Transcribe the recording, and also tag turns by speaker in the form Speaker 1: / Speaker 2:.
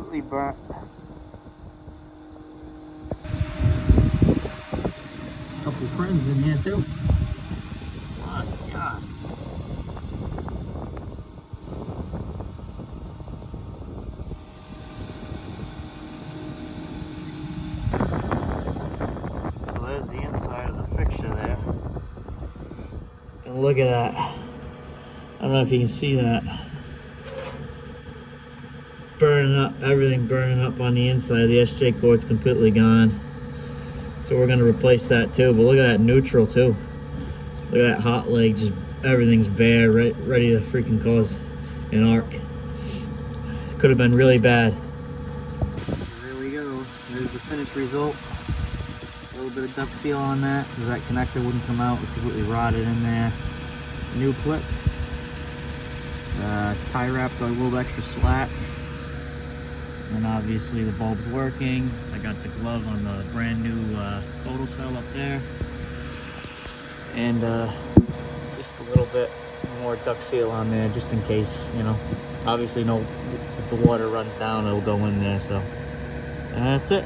Speaker 1: completely burnt. Couple friends in here too. My God. So there's the inside of the fixture there. And look at that. I don't know if you can see that. Burning up, everything burning up on the inside. The SJ cord's completely gone. So we're gonna replace that too. But look at that neutral too. Look at that hot leg, just everything's bare, ready to freaking cause an arc. Could have been really bad. There we go. There's the finished result. A little bit of duct seal on that because that connector wouldn't come out. It was completely rotted in there. New clip. Tie wrapped a little extra slack. And obviously the bulb's working. I got the glove on the brand new photo cell up there. And just a little bit more duct seal on there just in case, you know. Obviously if the water runs down, it'll go in there. So that's it.